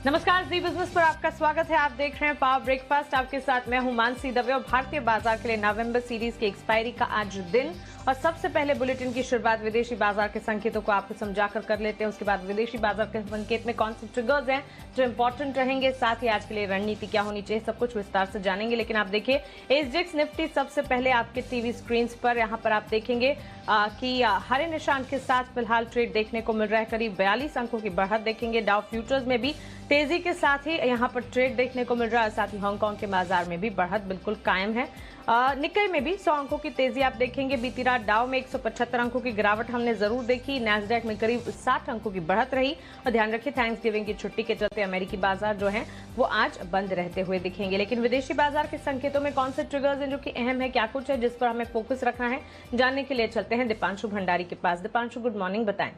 नमस्कार, जी बिजनेस पर आपका स्वागत है। आप देख रहे हैं पावर ब्रेकफास्ट। आपके साथ मैं हूं मानसी दवे और भारतीय बाजार के लिए नवंबर सीरीज की एक्सपायरी का आज दिन और सबसे पहले बुलेटिन की शुरुआत विदेशी बाजार के संकेतों को आपको समझाकर कर लेते हैं। उसके बाद विदेशी बाजार के संकेत में कौन से ट्रिगर्स हैं जो इंपॉर्टेंट रहेंगे, साथ ही आज के लिए रणनीति क्या होनी चाहिए, सब कुछ विस्तार से जानेंगे। लेकिन आप देखिए एसजीएक्स निफ्टी सबसे पहले आपके टीवी स्क्रीन पर यहाँ पर आप देखेंगे कि हरे निशान के साथ फिलहाल ट्रेड देखने को मिल रहा है। करीब 42 अंकों की बढ़त देखेंगे। डाउ फ्यूचर्स में भी तेजी के साथ ही यहाँ पर ट्रेड देखने को मिल रहा है। साथ ही हांगकांग के बाजार में भी बढ़त बिल्कुल कायम है। निक्केई में भी 100 अंकों की तेजी आप देखेंगे। बीती रात डाउ में 175 अंकों की गिरावट हमने जरूर देखी। नैस्डैक में करीब 60 अंकों की बढ़त रही। और ध्यान रखिए थैंक्स गिविंग की छुट्टी के चलते अमेरिकी बाजार जो है वो आज बंद रहते हुए दिखेंगे। लेकिन विदेशी बाजार के संकेतों में कौन से ट्रिगर्स हैं जो कि अहम है, क्या कुछ है जिस पर हमें फोकस रखना है, जानने के लिए चलते हैं दीपांशु भंडारी के पास। दीपांशु, गुड मॉर्निंग, बताएं।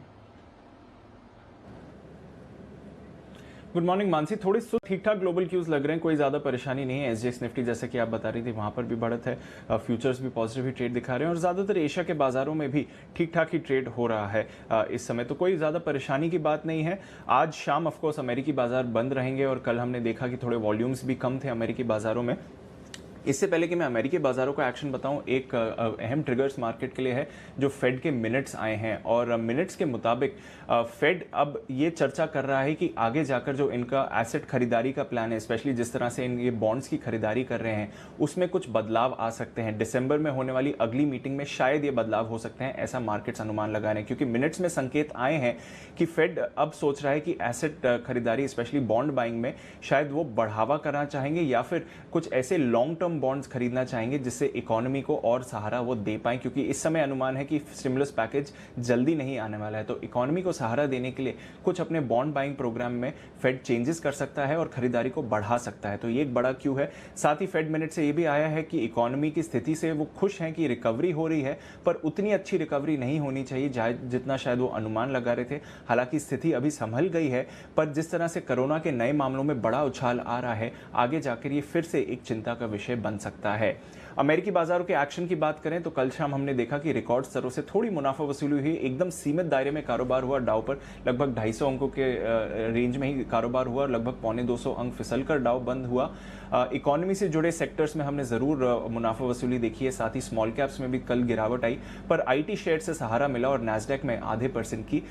Good morning Mansi. थोड़ी ठीक ठाक ग्लोबल क्यूज लग रहे हैं, कोई ज्यादा परेशानी नहीं है। एसजीएक्स निफ्टी जैसे कि आप बता रही थी वहां पर भी बढ़त है, फ्यूचर्स भी पॉजिटिव ही ट्रेड दिखा रहे हैं और ज्यादातर एशिया के बाजारों में भी ठीक ठाक ही ट्रेड हो रहा है इस समय, तो कोई ज्यादा परेशानी की बात नहीं है। आज शाम ऑफकोर्स अमेरिकी बाजार बंद रहेंगे और कल हमने देखा कि थोड़े वॉल्यूम्स भी कम थे अमेरिकी बाजारों में। इससे पहले कि मैं अमेरिकी बाजारों का एक्शन बताऊं, एक अहम ट्रिगर्स मार्केट के लिए है जो फेड के मिनट्स आए हैं और मिनट्स के मुताबिक फेड अब ये चर्चा कर रहा है कि आगे जाकर जो इनका एसेट खरीदारी का प्लान है, स्पेशली जिस तरह से ये बॉन्ड्स की खरीदारी कर रहे हैं, उसमें कुछ बदलाव आ सकते हैं। दिसंबर में होने वाली अगली मीटिंग में शायद ये बदलाव हो सकते हैं, ऐसा मार्केट्स अनुमान लगा रहे हैं, क्योंकि मिनट्स में संकेत आए हैं कि फेड अब सोच रहा है कि एसेट खरीदारी स्पेशली बॉन्ड बाइंग में शायद वो बढ़ावा करना चाहेंगे या फिर कुछ ऐसे लॉन्ग टर्म बॉन्ड्स खरीदना चाहेंगे जिससे इकोनॉमी को और सहारा वो दे पाए, क्योंकि इस समय अनुमान है कि स्टिमुलस पैकेज जल्दी नहीं आने वाला है। तो इकोनॉमी को सहारा देने के लिए कुछ अपने बॉन्ड बाइंग प्रोग्राम में फेड चेंजेस कर सकता है और खरीदारी को बढ़ा सकता है, तो ये एक बड़ा क्यू है। साथ ही फेड मिनट से ये भी आया है कि इकोनॉमी की स्थिति से वो खुश हैं कि रिकवरी हो रही है, पर उतनी अच्छी रिकवरी नहीं होनी चाहिए जितना शायद वो अनुमान लगा रहे थे। हालांकि स्थिति अभी संभल गई है, पर जिस तरह से कोरोना के नए मामलों में बड़ा उछाल आ रहा है, आगे जाकर ये फिर से एक चिंता का विषय बन सकता है। अमेरिकी बाजारों के एक्शन की बात करें तो कल शाम हमने देखा कि रिकॉर्ड स्तरों से थोड़ी मुनाफा वसूली हुई। एकदम सीमित दायरे में कारोबार हुआ। डाउ पर लगभग 250 अंकों के रेंज में ही कारोबार हुआ, लगभग 250 अंक फिसलकर डाउ बंद हुआ। इकोनॉमी से जुड़े सेक्टर्स में हमने जरूर मुनाफा वसूली देखी है, साथ ही स्मॉल कैप्स में भी कल गिरावट आई, पर आईटी शेयर से सहारा मिला और नैस्डैक में आधे % की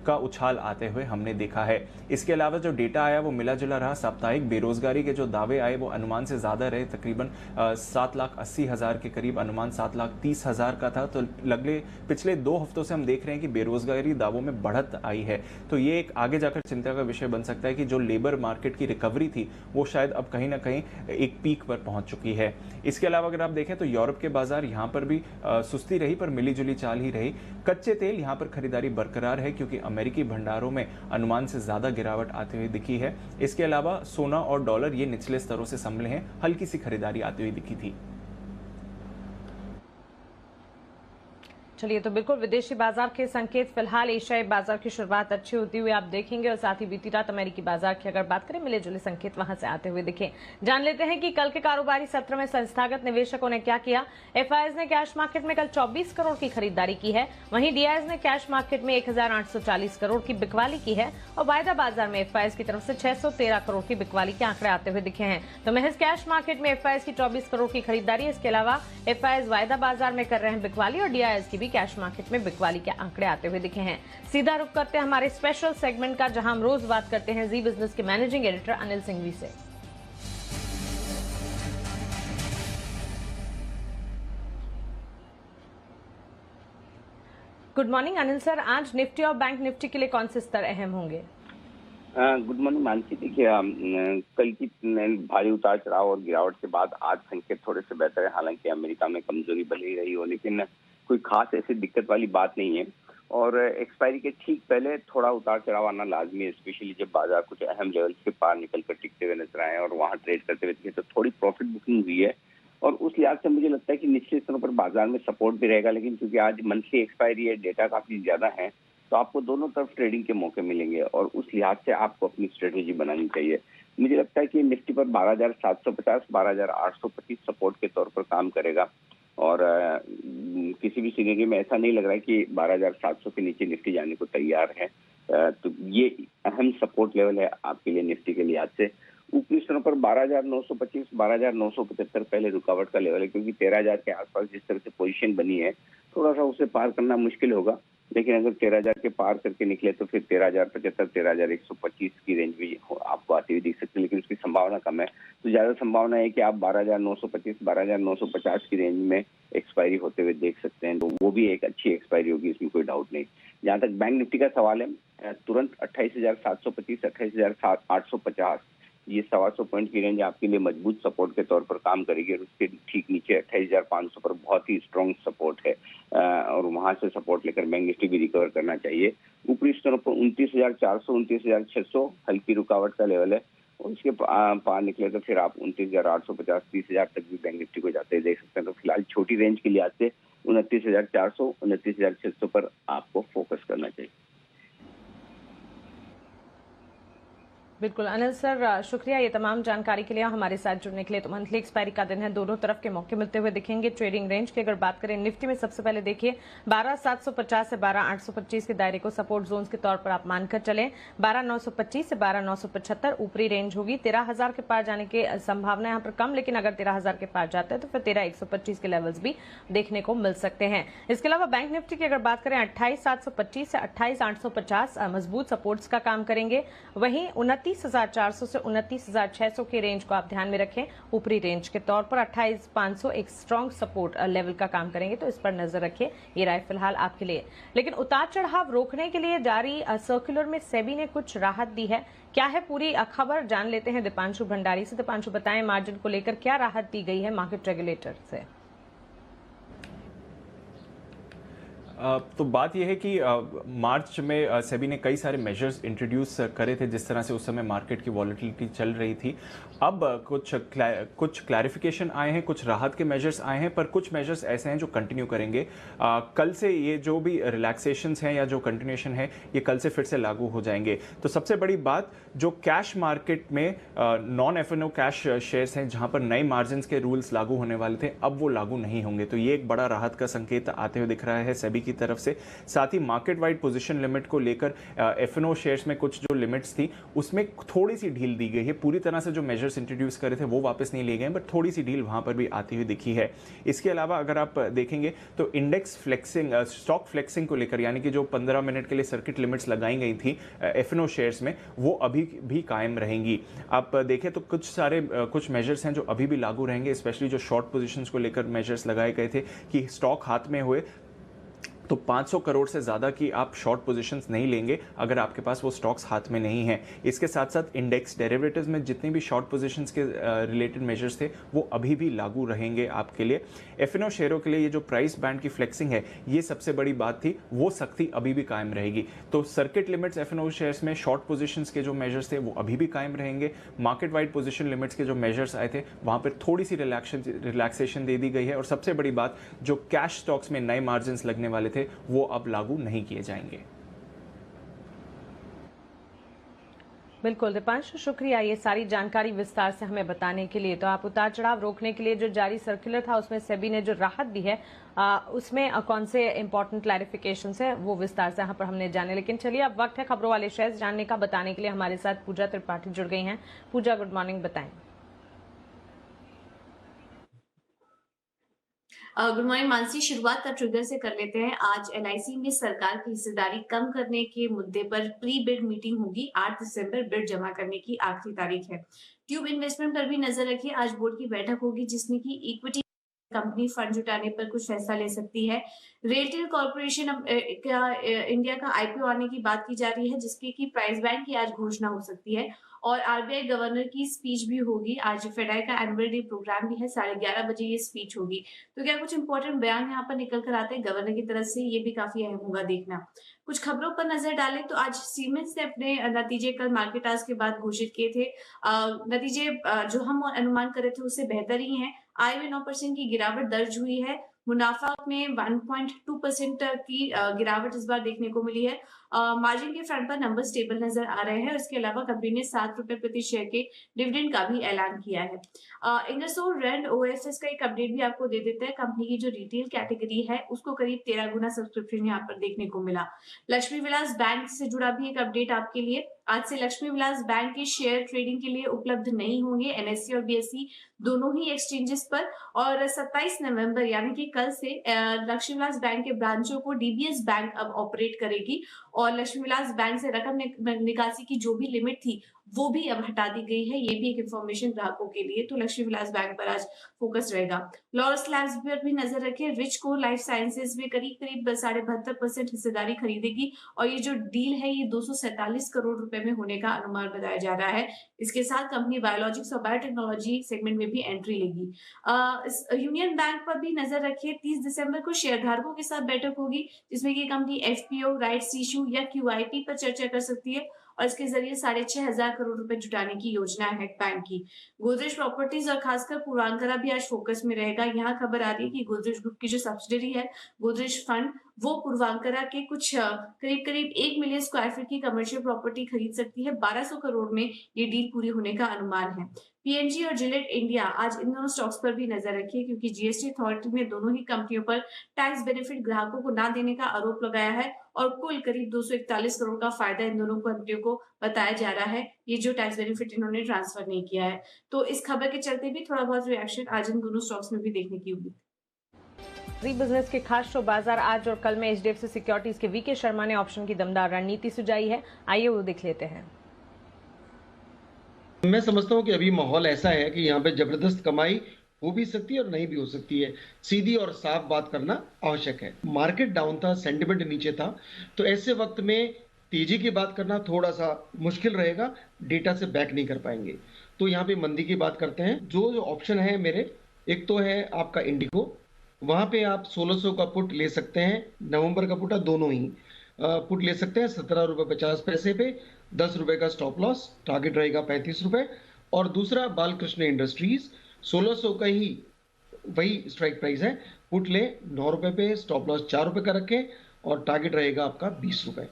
का उछाल आते हुए हमने देखा है। इसके अलावा जो डेटा आया वो मिला जुला रहा। साप्ताहिक बेरोजगारी के जो दावे आए वो अनुमान से ज्यादा रहे, तकरीबन 7,80,000 के करीब अनुमान 7,30,000 का था। तो पिछले 2 हफ्तों से हम देख रहे हैं कि बेरोजगारी दावों में बढ़त आई है, तो ये एक आगे जाकर चिंता का विषय बन सकता है कि जो लेबर मार्केट की रिकवरी थी वो शायद अब कहीं ना कहीं एक पीक पर पहुंच चुकी है। इसके अलावा अगर आप देखें तो यूरोप के बाजार यहां पर भी सुस्ती रही, पर मिली जुली चाल ही रही। कच्चे तेल यहां पर खरीदारी बरकरार है क्योंकि अमेरिकी भंडारों में अनुमान से ज्यादा गिरावट आते हुए दिखी है। इसके अलावा सोना और डॉलर ये निचले स्तरों से संभले हैं, हल्की सी खरीदारी आती हुई दिखी थी। चलिए, तो बिल्कुल विदेशी बाजार के संकेत फिलहाल एशियाई बाजार की शुरुआत अच्छी होती हुई आप देखेंगे और साथ ही बीती रात अमेरिकी बाजार की अगर बात करें मिले जुले संकेत वहां से आते हुए दिखे। जान लेते हैं कि कल के कारोबारी सत्र में संस्थागत निवेशकों ने क्या किया। एफआईआईज ने कैश मार्केट में कल 24 करोड़ की खरीदारी की है, वहीं डीआईएज ने कैश मार्केट में 1840 करोड़ की बिकवाली की है और वायदा बाजार में एफआईआईज की तरफ से 613 करोड़ की बिकवाली के आंकड़े आते हुए दिखे हैं। तो महज कैश मार्केट में एफआईआईज की 24 करोड़ की खरीदारी, इसके अलावा एफआईआईज वायदा बाजार में कर रहे हैं बिकवाली और डीआईएज की कैश मार्केट में बिकवाली के आंकड़े आते हुए दिखे हैं। सीधा रुख करते हैं हमारे स्पेशल सेगमेंट का, जहां हम रोज बात करते हैं जी बिजनेस के मैनेजिंग एडिटर अनिल सिंघवी से। गुड मॉर्निंग अनिल सर, आज निफ्टी और बैंक निफ्टी के लिए कौन से स्तर अहम होंगे? Good morning Mansi. देखिए, कल की भारी उतार चढ़ाव और गिरावट के बाद आज संकेत थोड़े से बेहतर है। हालांकि अमेरिका में कमजोरी भले ही रही हो, लेकिन कोई खास ऐसी दिक्कत वाली बात नहीं है और एक्सपायरी के ठीक पहले थोड़ा उतार चढ़ाव आना लाजमी है, स्पेशली जब बाजार कुछ अहम लेवल्स के पार निकलकर टिकते हुए नजर आए और वहां ट्रेड करते हुए दिखे, तो थोड़ी प्रॉफिट बुकिंग हुई है और उस लिहाज से मुझे लगता है कि निचले स्तरों पर बाजार में सपोर्ट भी रहेगा। लेकिन क्योंकि आज मंथली एक्सपायरी है, डेटा काफी ज्यादा है, तो आपको दोनों तरफ ट्रेडिंग के मौके मिलेंगे और उस लिहाज से आपको अपनी स्ट्रेटेजी बनानी चाहिए। मुझे लगता है कि निफ्टी पर 12,750, 12,825 सपोर्ट के तौर पर काम करेगा और किसी भी सिनेरियो में ऐसा नहीं लग रहा है कि 12,700 के नीचे निफ्टी जाने को तैयार है। तो ये अहम सपोर्ट लेवल है आपके लिए निफ्टी के लिए आज से। ऊपरी स्तरों पर 12,925, 12,975 पहले रुकावट का लेवल है, क्योंकि 13,000 के आसपास जिस तरह से पोजीशन बनी है थोड़ा सा उसे पार करना मुश्किल होगा। लेकिन अगर 13,000 के पार करके निकले तो फिर 13,075, 13,125 की रेंज भी आपको आती हुई दिख सकती है, लेकिन उसकी संभावना कम है। तो ज्यादा संभावना है कि आप 12,925, 12,950 की रेंज में एक्सपायरी होते हुए देख सकते हैं, तो वो भी एक अच्छी एक्सपायरी होगी, इसमें कोई डाउट नहीं। जहां तक बैंक निफ्टी का सवाल है, तुरंत 28,725, 28,850 ये 125 पॉइंट की रेंज आपके लिए मजबूत सपोर्ट के तौर पर काम करेगी, और उसके ठीक नीचे 28,500 पर बहुत ही स्ट्रॉन्ग सपोर्ट है, और वहां से सपोर्ट लेकर बैंक निफ्टी भी रिकवर करना चाहिए। ऊपरी स्तरों पर 29,400, 29,600 हल्की रुकावट का लेवल है, और उसके पार निकले तो फिर आप 29,850, 30,000 तक भी बैंक निफ्टी को जाते देख सकते हैं। तो फिलहाल छोटी रेंज के लिए आज से 29,400, 29,600 पर आपको फोकस करना चाहिए। बिल्कुल अनिल सर, शुक्रिया ये तमाम जानकारी के लिए, हमारे साथ जुड़ने के लिए। तो मंथली एक्सपायरी का दिन है, दोनों तरफ के मौके मिलते हुए दिखेंगे। ट्रेडिंग रेंज की अगर बात करें निफ्टी में, सबसे पहले देखिए 12,750 से 12,825 के दायरे को सपोर्ट जोन्स के तौर पर आप मानकर चलें। 12,925 से 12,975 ऊपरी रेंज होगी। 13,000 के पार जाने की संभावना यहाँ पर कम, लेकिन अगर 13,000 के पार जाता है तो फिर 13,125 के लेवल्स भी देखने को मिल सकते हैं। इसके अलावा बैंक निफ्टी की अगर बात करें 28,725 से 28,850 मजबूत सपोर्ट्स का काम करेंगे। वहीं 29,400 से 29,600 की रेंज को आप ध्यान में रखें। ऊपरी रेंज के तौर पर 28,500 एक स्ट्रॉन्ग सपोर्ट लेवल का काम करेंगे, तो इस पर नजर रखिए। ये राय फिलहाल आपके लिए। लेकिन उतार चढ़ाव रोकने के लिए जारी सर्कुलर में सेबी ने कुछ राहत दी है। क्या है पूरी खबर, जान लेते हैं दीपांशु भंडारी से। दीपांशु, बताएं मार्जिन को लेकर क्या राहत दी गई है मार्केट रेगुलेटर से। तो बात यह है कि मार्च में सेबी ने कई सारे मेजर्स इंट्रोड्यूस करे थे, जिस तरह से उस समय मार्केट की वॉलेटिलिटी चल रही थी। अब कुछ क्लैरिफिकेशन आए हैं, कुछ राहत के मेजर्स आए हैं, पर कुछ मेजर्स ऐसे हैं जो कंटिन्यू करेंगे। कल से ये जो भी रिलैक्सेशंस हैं या जो कंटिन्यूएशन है, ये कल से फिर से लागू हो जाएंगे। तो सबसे बड़ी बात, जो कैश मार्केट में नॉन एफएनओ कैश शेयर्स हैं, जहां पर नए मार्जिन के रूल्स लागू होने वाले थे, अब वो लागू नहीं होंगे। तो ये एक बड़ा राहत का संकेत आते हुए दिख रहा है सेबी की तरफ से। साथ ही मार्केट वाइड पोजीशन लिमिट को लेकर एफएनओ शेयर्स में कुछ जो लिमिट्स थी, उसमें थोड़ी सी ढील दी गई है। पूरी तरह से जो मेजर्स इंट्रोड्यूस करे थे वो वापस नहीं लिए गए, बट थोड़ी सी ढील वहां पर भी आती हुई दिखी है। इसके अलावा अगर आप देखेंगे तो इंडेक्स फ्लेक्सिंग, स्टॉक फ्लेक्सिंग को लेकर, यानी कि जो 15 मिनट के लिए सर्किट लिमिट्स लगाई गई थी एफएनओ शेयर्स में, वो अभी भी कायम रहेंगी। आप देखें तो कुछ मेजर्स हैं जो अभी भी लागू रहेंगे, स्पेशली जो शॉर्ट पोजीशंस को लेकर मेजर्स लगाए गए थे कि स्टॉक हाथ में हुए तो 500 करोड़ से ज़्यादा की आप शॉर्ट पोजीशंस नहीं लेंगे अगर आपके पास वो स्टॉक्स हाथ में नहीं हैं। इसके साथ साथ इंडेक्स डेरिवेटिव्स में जितने भी शॉर्ट पोजीशंस के रिलेटेड मेजर्स थे वो अभी भी लागू रहेंगे आपके लिए। एफएनओ शेयरों के लिए ये जो प्राइस बैंड की फ्लेक्सिंग है, ये सबसे बड़ी बात थी, वो सख्ती अभी भी कायम रहेगी। तो सर्किट लिमिट्स एफएनओ शेयर्स में शॉर्ट पोजीशंस के जो मेजर्स थे वो अभी भी कायम रहेंगे। मार्केट वाइड पोजीशन लिमिट्स के जो मेजर्स आए थे वहां पर थोड़ी सी रिलैक्सेशन दे दी गई है। और सबसे बड़ी बात, जो कैश स्टॉक्स में नए मार्जिन लगने वाले थे वो अब लागू नहीं किए जाएंगे। बिल्कुल दीपांशु, शुक्रिया ये सारी जानकारी विस्तार से हमें बताने के लिए। तो आप उतार चढ़ाव रोकने के लिए जो जारी सर्कुलर था उसमें सेबी ने जो राहत दी है, उसमें कौन से इंपॉर्टेंट क्लैरिफिकेशन है वो विस्तार से यहाँ पर हमने जाने। लेकिन चलिए अब वक्त है खबरों वाले शेयर्स जानने का। बताने के लिए हमारे साथ पूजा त्रिपाठी जुड़ गई हैं। पूजा, गुड मॉर्निंग, बताएं। गुड मॉर्निंग मानसी, शुरुआत का ट्रिगर से कर लेते हैं। आज एलआईसी में सरकार की हिस्सेदारी कम करने के मुद्दे पर प्री बिड मीटिंग होगी। 8 दिसंबर बिड जमा करने की आखिरी तारीख है। ट्यूब इन्वेस्टमेंट पर भी नजर रखिए। आज बोर्ड की बैठक होगी जिसमें की इक्विटी कंपनी फंड जुटाने पर कुछ फैसला ले सकती है। रेलटेल कॉर्पोरेशन इंडिया का आईपीओ आने की बात की जा रही है, जिसके की प्राइस बैंड की आज घोषणा हो सकती है। और आरबीआई गवर्नर की स्पीच भी होगी। आज फेडाई का एनुअल डे प्रोग्राम भी है, 11:30 बजे ये स्पीच होगी। तो क्या कुछ इंपॉर्टेंट बयान यहाँ पर निकल कर आते हैं गवर्नर की तरफ से, ये भी काफी अहम होगा देखना। कुछ खबरों पर नजर डालें तो आज सीमेंस ने अपने नतीजे कल मार्केट आज के बाद घोषित किए थे। नतीजे जो हम अनुमान कर रहे थे उससे बेहतर ही है। आय में 9% की गिरावट दर्ज हुई है। मुनाफा में 1.2% की गिरावट इस बार देखने को मिली है। मार्जिन के फ्रंट पर नंबर स्टेबल नजर आ रहे हैं। इसके अलावा कंपनी ने 7 रुपए प्रति शेयर के डिविडेंड का भी ऐलान किया है। इंडसइंड रैंड ओएसएस का एक अपडेट भी आपको दे देते हैं। कंपनी की जो रिटेल कैटेगरी है उसको करीब 13 गुना सब्सक्रिप्शन यहाँ पर देखने को मिला। लक्ष्मी विलास बैंक से जुड़ा भी एक अपडेट आपके लिए। आज से लक्ष्मी विलास बैंक के शेयर ट्रेडिंग के लिए उपलब्ध नहीं होंगे एनएससी और बीएसई दोनों ही एक्सचेंजेस पर। और 27 नवंबर यानी कि कल से लक्ष्मी विलास बैंक के ब्रांचों को डीबीएस बैंक अब ऑपरेट करेगी और लक्ष्मी विलास बैंक से रकम निकासी की जो भी लिमिट थी वो भी अब हटा दी गई है। ये भी एक इंफॉर्मेशन ग्राहकों के लिए। तो लक्ष्मी विलास बैंक पर आज फोकस रहेगा। लॉरस लैब्स पर भी नजर रखें। रिचको लाइफ साइंसेज में करीब 72% हिस्सेदारी खरीदेगी और ये जो डील है ये 247 करोड़ रुपए में होने का अनुमान बताया जा रहा है। इसके साथ कंपनी बायोलॉजिक्स और बायोटेक्नोलॉजी सेगमेंट में भी एंट्री लेगी। यूनियन बैंक पर भी नजर रखिए। 30 दिसंबर को शेयरधारकों के साथ बैठक होगी जिसमें कि कंपनी एफपीओ, राइट्स इशू या क्यूआईपी पर चर्चा कर सकती है और इसके जरिए 6,500 करोड़ रुपए जुटाने की योजना है बैंक की। गोदरेज प्रॉपर्टीज और खासकर पूर्वांकरा भी आज फोकस में रहेगा। यहाँ खबर आ रही है कि गोदरेज ग्रुप की जो सब्सिडरी है गोदरेज फंड वो पूर्वांकरा के कुछ करीब 1 मिलियन स्क्वायर फीट की कमर्शियल प्रॉपर्टी खरीद सकती है। 1200 करोड़ में ये डील पूरी होने का अनुमान है। पीएनजी और जिलेट इंडिया आज इन दोनों स्टॉक्स पर भी नजर रखिए क्योंकि जीएसटी अथॉरिटी ने दोनों ही कंपनियों पर टैक्स बेनिफिट ग्राहकों को ना देने का आरोप लगाया है और कुल करीब 241 करोड़ का फायदा इन दोनों कंपनियों को बताया जा रहा है। ये जो टैक्स बेनिफिट इन्होंने ट्रांसफर नहीं किया है। तो इस खबर के चलते भी थोड़ा बहुत रिएक्शन आज इन दोनों स्टॉक्स में भी देखने की होगी। बिजनेस के खास शो बाजार आज और कल में एचडीएफसी सिक्योरिटीज के वीके शर्मा ने ऑप्शन की दमदार रणनीति सुझाई है। आइए वो देख लेते हैं। मैं समझता हूं कि अभी माहौल ऐसा है कि यहाँ पे जबरदस्त कमाई हो भी सकती है और नहीं भी हो सकती है। सीधी और साफ बात करना आवश्यक है। मार्केट डाउन था, सेंटिमेंट नीचे था, तो ऐसे वक्त में तेजी की बात करना थोड़ा सा मुश्किल रहेगा, डेटा से बैक नहीं कर पाएंगे। तो यहाँ पे मंदी की बात करते हैं। जो ऑप्शन है मेरे, एक तो है आपका इंडिगो, वहां पे आप 1600 का पुट ले सकते हैं, नवंबर का पुट, दोनों ही पुट ले सकते हैं 17.50 रुपए पे, 10 रुपए का स्टॉप लॉस, टारगेट रहेगा 35 रुपए। और दूसरा बालकृष्ण इंडस्ट्रीज 1600 का ही वही स्ट्राइक प्राइस है, पुट ले 9 रुपए पे, स्टॉप लॉस 4 रुपए का रखें और टारगेट रहेगा आपका 20 रुपए।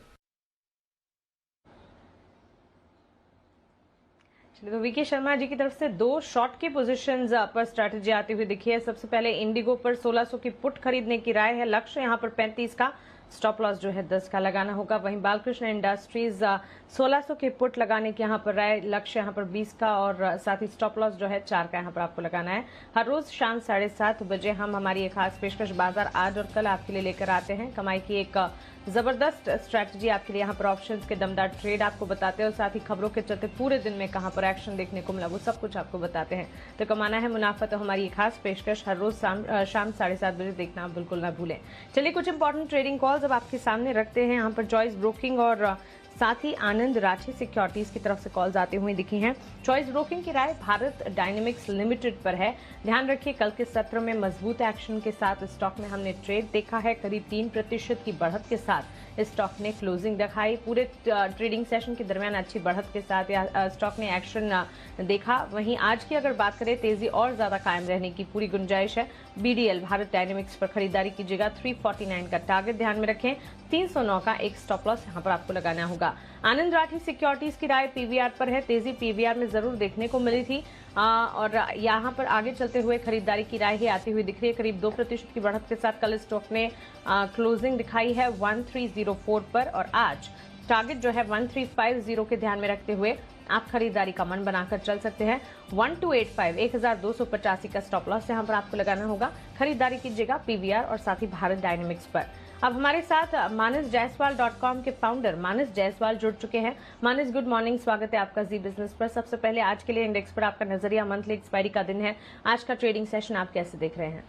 तो वीके शर्मा जी की तरफ से 2 शॉर्ट की पोजीशंस पर स्ट्रैटेजी आती हुई दिखी है। सबसे पहले इंडिगो पर 1600 की पुट खरीदने की राय है। लक्ष्य यहां पर 35 का, स्टॉप लॉस जो है 10 का लगाना होगा। वहीं बालकृष्ण इंडस्ट्रीज 1600 के पुट लगाने की यहाँ पर राय, लक्ष्य यहाँ पर 20 का और साथ ही स्टॉप लॉस जो है 4 का यहाँ पर आपको लगाना है। हर रोज शाम 7:30 बजे हम हमारी एक खास पेशकश बाजार आज और कल आपके लिए लेकर आते हैं। कमाई की एक जबरदस्त स्ट्रैटेजी आपके लिए यहाँ पर ऑप्शंस के दमदार ट्रेड आपको बताते हैं और साथ ही खबरों के चलते पूरे दिन में कहां पर एक्शन देखने को मिला वो सब कुछ आपको बताते हैं। तो कमाना है मुनाफा तो हमारी खास पेशकश हर रोज शाम 7:30 बजे देखना आप बिल्कुल ना भूलें। चलिए कुछ इंपॉर्टेंट ट्रेडिंग कॉल्स अब आपके सामने रखते हैं। यहाँ पर चॉइस ब्रोकिंग और साथ ही आनंद राठी सिक्योरिटीज की तरफ से कॉल्स आती हुई दिखी हैं। चॉइस ब्रोकिंग की राय भारत डायनेमिक्स लिमिटेड पर है। ध्यान रखिए कल के सत्र में मजबूत एक्शन के साथ स्टॉक में हमने ट्रेड देखा है। करीब 3% की बढ़त के साथ स्टॉक ने क्लोजिंग दिखाई। पूरे ट्रेडिंग सेशन के दरमियान अच्छी बढ़त के साथ स्टॉक ने एक्शन देखा। वहीं आज की अगर बात करें तेजी और ज्यादा कायम रहने की पूरी गुंजाइश है। बीडीएल भारत डायनेमिक्स पर खरीदारी कीजिएगा। 349 का टारगेट ध्यान में रखें। 309 का एक स्टॉप लॉस यहाँ पर आपको लगाना होगा। आनंद राठी सिक्योरिटीज की राय पीवीआर पर है। तेजी पीवीआर में जरूर देखने को मिली थी और यहाँ पर आगे चलते हुए खरीदारी की राय ही आती हुई दिख रही है। करीब 2% की बढ़त के साथ कल स्टॉक ने क्लोजिंग दिखाई है 1304 पर और आज टारगेट जो है 1350 के ध्यान में रखते हुए आप खरीदारी का मन बनाकर चल सकते हैं। 1285 1285 का स्टॉप लॉस यहाँ पर आपको लगाना होगा। खरीदारी कीजिएगा पीवीआर और साथ ही भारत डायनेमिक्स पर। अब हमारे साथ मानसजायसवाल.com के फाउंडर मानस जायसवाल जुड़ चुके हैं। मानस गुड मॉर्निंग, स्वागत है आपका जी बिजनेस पर। सबसे पहले आज के लिए इंडेक्स पर आपका नजरिया, मंथली एक्सपायरी का दिन है, आज का ट्रेडिंग सेशन आप कैसे देख रहे हैं?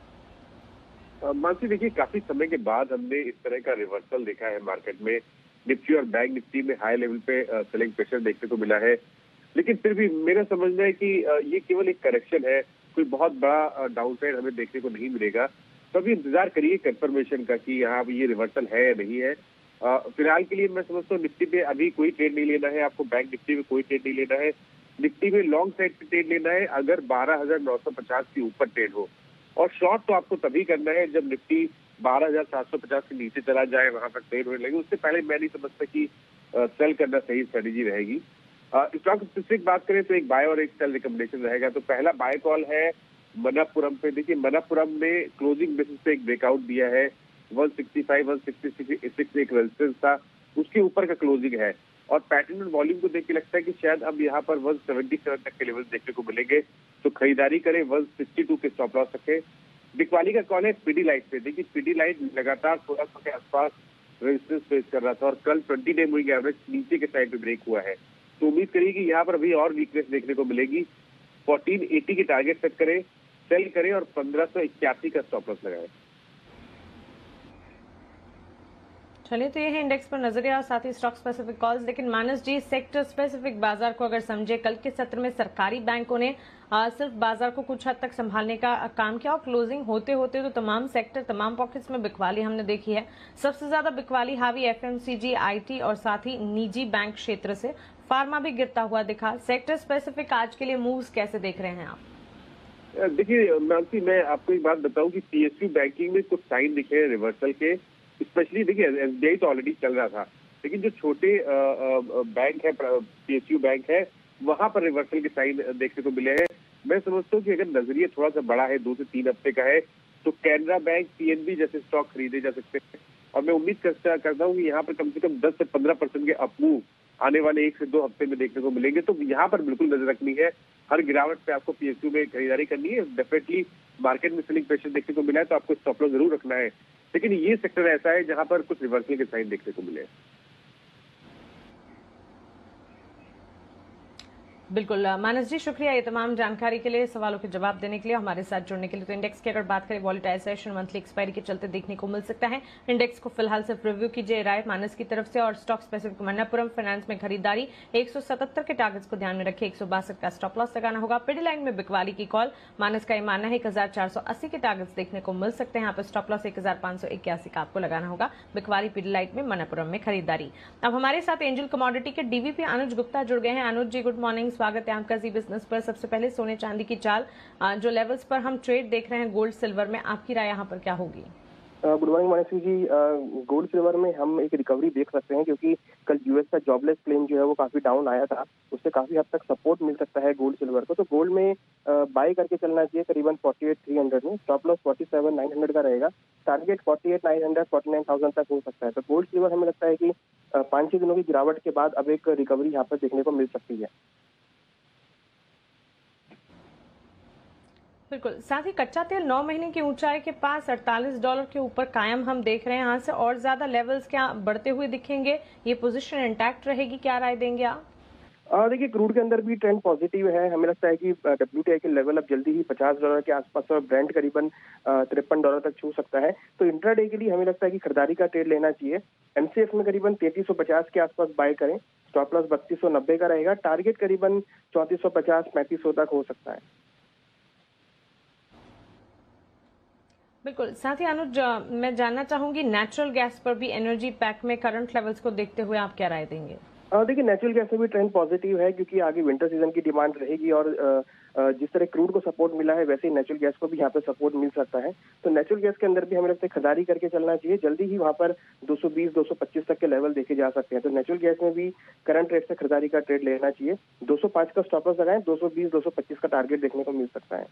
मानसी देखिए, काफी समय के बाद हमने इस तरह का रिवर्सल देखा है मार्केट में। निफ्टी और बैंक निफ्टी में हाई लेवल पे सेलिंग प्रेशर देखने को मिला है, लेकिन फिर भी मेरा समझना है कि ये केवल एक करेक्शन है, कोई बहुत बड़ा डाउनसाइड हमें देखने को नहीं मिलेगा। तो अभी इंतजार करिए कंफर्मेशन का कि यहाँ ये रिवर्सल है या नहीं है। फिलहाल के लिए मैं समझता हूँ निफ्टी पे अभी कोई ट्रेड नहीं लेना है आपको, बैंक निफ्टी में कोई ट्रेड नहीं लेना है। निफ्टी में लॉन्ग साइड पे ट्रेड लेना है अगर 12,950 के ऊपर ट्रेड हो, और शॉर्ट तो आपको तभी करना है जब निफ्टी 12,750 के नीचे चला जाए, वहां पर ट्रेड होने लगे, उससे पहले मैं नहीं समझता कि सेल करना सही स्ट्रेटेजी रहेगी। स्टॉक स्पेसिफिक बात करें तो एक बाय और एक सेल रिकमेंडेशन रहेगा। तो पहला बाय कॉल है मणप्पुरम पे। देखिए मणप्पुरम ने क्लोजिंग बेसिस पे एक ब्रेकआउट दिया है, 165 166 एक रेजिस्टेंस था, उसके ऊपर का क्लोजिंग है और पैटर्न और वॉल्यूम को देख के लगता है कि शायद अब यहाँ पर 177 तक के लेवल देखने को मिलेंगे। तो खरीदारी करें, 162 के स्टॉप लॉस रखें। बिकवाली का कॉल है पीडीलाइट पे। देखिए पीडीलाइट लगातार 1600 के आसपास रेजिस्टेंस फेस कर रहा था और कल 20 डे मूविंग एवरेज नीचे के साइड पे ब्रेक हुआ है। तो उम्मीद करिए कि यहाँ पर अभी और वीकनेस देखने को मिलेगी। 1480 के टारगेट सेट करें, सेल करें और 1581 का स्टॉप लॉस लगाएं। चलिए, तो ये है इंडेक्स पर नजरिया और साथ ही स्टॉक स्पेसिफिक कॉल्स। लेकिन मानस जी, सेक्टर स्पेसिफिक बाजार को अगर समझे, कल के सत्र में सरकारी बैंकों ने सिर्फ बाजार को कुछ हद तक संभालने का काम किया और क्लोजिंग होते होते तो तमाम सेक्टर, तमाम पॉकेट्स में बिकवाली हमने देखी है। सबसे ज्यादा बिकवाली हावी एफएमसीजी, आईटी और साथ ही निजी बैंक क्षेत्र से। फार्मा भी गिरता हुआ दिखा। सेक्टर स्पेसिफिक आज के लिए मूव्स कैसे देख रहे हैं आप? देखिए मानसी, मैं आपको एक बात बताऊं कि पीएसयू बैंकिंग में कुछ साइन दिखे हैं रिवर्सल के। स्पेशली देखिए एसबीआई तो ऑलरेडी चल रहा था, लेकिन जो छोटे बैंक है, पीएसयू बैंक है, वहां पर रिवर्सल के साइन देखने को मिले हैं। मैं समझता हूँ कि अगर नजरिया थोड़ा सा बड़ा है, 2 से 3 हफ्ते का है, तो कैनरा बैंक, पीएनबी जैसे स्टॉक खरीदे जा सकते हैं। और मैं उम्मीद करता हूँ कि यहाँ पर कम से कम 10 से 15% के अपमूव आने वाले 1 से 2 हफ्ते में देखने को मिलेंगे। तो यहाँ पर बिल्कुल नजर रखनी है। हर गिरावट पे आपको पीएसयू में खरीदारी करनी है। डेफिनेटली मार्केट में सेलिंग प्रेशर देखने को मिला है तो आपको स्टॉप लॉस जरूर रखना है। लेकिन ये सेक्टर ऐसा है जहां पर कुछ रिवर्सल के साइन देखने को मिले। बिल्कुल मानस जी, शुक्रिया ये तमाम जानकारी के लिए, सवालों के जवाब देने के लिए, हमारे साथ जुड़ने के लिए। तो इंडेक्स की अगर बात करें, वॉलेटाइल सेशन मंथली एक्सपायरी के चलते देखने को मिल सकता है। इंडेक्स को फिलहाल सिर्फ रिव्यू कीजिए, राय मानस की तरफ से। और स्टॉक स्पेसिफिक मणप्पुरम फाइनेंस में खरीदारी, 177 के टारगेट्स को ध्यान में रखिए, 162 का स्टॉप लॉस लगाना होगा। पिडीलाइन में बिकवाली की कॉल, मानस का ये मानना है 1480 के टारगेट्स देखने को मिल सकते हैं। यहाँ पर स्टॉप लॉस 1581 का आपको लगाना होगा। बिकवाली पिडीलाइट में मणप्पुरम में खरीदारी। अब हमारे साथ एंजल कमोडिटी के डीवीपी अनुज गुप्ता जुड़ गए हैं। अनुज जी, गुड मॉर्निंग, स्वागत है आपका जी बिजनेस पर। सबसे पहले सोने चांदी की चाल, जो लेवल्स पर हम ट्रेड देख रहे हैं गोल्ड सिल्वर में, आपकी राय यहाँ पर क्या होगी? गुड मॉर्निंग मानसी जी। गोल्ड सिल्वर में हम एक रिकवरी देख सकते हैं, क्योंकि कल यूएस का जॉबलेस क्लेम जो है वो काफी डाउन आया था, उससे काफी हद तक सपोर्ट मिल सकता है गोल्ड सिल्वर को। तो गोल्ड में बाय करके चलना चाहिए करीबन 48,300 में। स्टॉप लॉस 47,900 का रहेगा। टारगेट 48,900 49,000 तक हो सकता है। तो गोल्ड सिल्वर हमें लगता है कि 5-6 दिनों की गिरावट के बाद अब एक रिकवरी यहाँ पर देखने को मिल सकती है। बिल्कुल, साथ ही कच्चा तेल 9 महीने की ऊंचाई के पास $48 के ऊपर कायम हम देख रहे हैं। यहाँ से और ज्यादा लेवल्स क्या बढ़ते हुए दिखेंगे? ये पोजीशन इंटैक्ट रहेगी, क्या राय देंगे आप? देखिए क्रूड के अंदर भी ट्रेंड पॉजिटिव है। हमें लगता है कि WTI के लेवल अब जल्दी ही $50 के आसपास और ब्रेंट करीबन $53 तक छू सकता है। तो इंट्राडे के लिए हमें लगता है कि खरीदारी का ट्रेड लेना चाहिए। एमसीएक्स में करीबन 3350 के आसपास बाय करें। स्टॉप लॉस 3290 का रहेगा। टारगेट करीबन 3450 3500 तक हो सकता है। बिल्कुल, साथ ही अनुज, मैं जानना चाहूंगी नेचुरल गैस पर भी एनर्जी पैक में करंट लेवल्स को देखते हुए आप क्या राय देंगे? देखिए नेचुरल गैस में भी ट्रेंड पॉजिटिव है, क्योंकि आगे विंटर सीजन की डिमांड रहेगी और जिस तरह क्रूड को सपोर्ट मिला है वैसे ही नेचुरल गैस को भी यहाँ पे सपोर्ट मिल सकता है। तो नेचुरल गैस के अंदर भी हमें लगता है खरीदारी करके चलना चाहिए। जल्दी ही वहाँ पर 220-225 तक के लेवल देखे जा सकते हैं। तो नेचुरल गैस में भी करंट रेट से खरीदारी का ट्रेड लेना चाहिए। 205 का स्टॉप लॉस लगाएं, 220-225 का टारगेट देखने को मिल सकता है।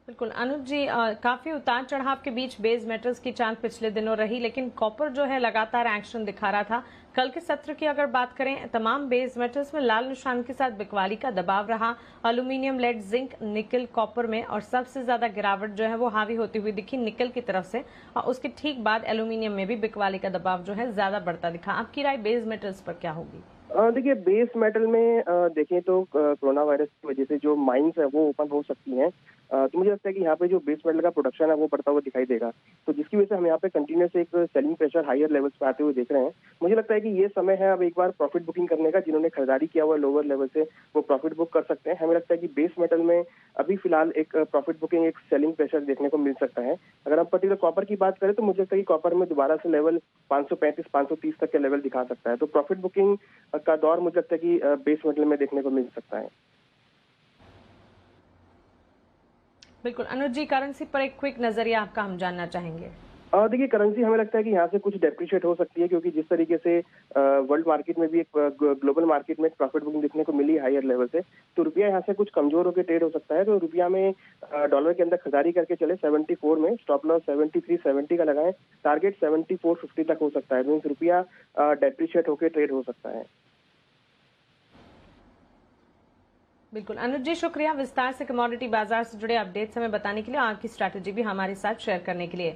बिल्कुल अनुज जी, काफी उतार चढ़ाव के बीच बेस मेटल्स की चाल पिछले दिनों रही, लेकिन कॉपर जो है लगातार एक्शन दिखा रहा था। कल के सत्र की अगर बात करें, तमाम बेस मेटल्स में लाल निशान के साथ बिकवाली का दबाव रहा। एल्यूमिनियम, लेड, जिंक, निकल, कॉपर में, और सबसे ज्यादा गिरावट जो है वो हावी होती हुई दिखी निकल की तरफ से, और उसके ठीक बाद एल्यूमिनियम में भी बिकवाली का दबाव जो है ज्यादा बढ़ता दिखा। आपकी राय बेस मेटल्स पर क्या होगी? देखिए बेस मेटल में देखें तो कोरोना वायरस की वजह से जो माइंस है वो ओपन हो सकती हैं। तो मुझे लगता है कि यहाँ पे जो बेस मेटल का प्रोडक्शन है वो बढ़ता हुआ दिखाई देगा। तो जिसकी वजह से हम यहाँ पे कंटिन्यूस एक सेलिंग प्रेशर हायर लेवल्स पे आते हुए देख रहे हैं। मुझे लगता है कि ये समय है अब एक बार प्रॉफिट बुकिंग करने का। जिन्होंने खरीदारी किया हुआ लोअर लेवल से वो प्रॉफिट बुक कर सकते हैं। हमें लगता है कि बेस मेटल में अभी फिलहाल एक प्रॉफिट बुकिंग, एक सेलिंग प्रेशर देखने को मिल सकता है। अगर हम पर्टिकुलर कॉपर की बात करें तो मुझे लगता है कि कॉपर में दोबारा से लेवल 535-530 तक के लेवल दिखा सकता है। तो प्रॉफिट बुकिंग का दौर मुझे लगता है कि बेस मेटल में देखने को मिल सकता है। बिल्कुल अनुज जी, करेंसी पर एक क्विक नजरिया आपका हम जानना चाहेंगे। देखिए करेंसी हमें लगता है कि यहाँ से कुछ डेप्रिशिएट हो सकती है, क्योंकि जिस तरीके से वर्ल्ड मार्केट में भी एक ग्लोबल मार्केट में एक प्रॉफिट बुकिंग देखने को मिली हायर लेवल से, तो रुपया यहाँ से कुछ कमजोर होकर ट्रेड हो सकता है। तो रुपया में डॉलर के अंदर खरीदारी करके चले 74 में, स्टॉप लॉस 73.70 का लगाएं, टारगेट 74.50 तक हो सकता है। मीन्स रुपया डेप्रिशिएट होकर ट्रेड हो सकता है। बिल्कुल अनुज जी, शुक्रिया विस्तार से कमोडिटी बाजार से जुड़े अपडेट्स हमें बताने के लिए, आपकी स्ट्रैटेजी भी हमारे साथ शेयर करने के लिए।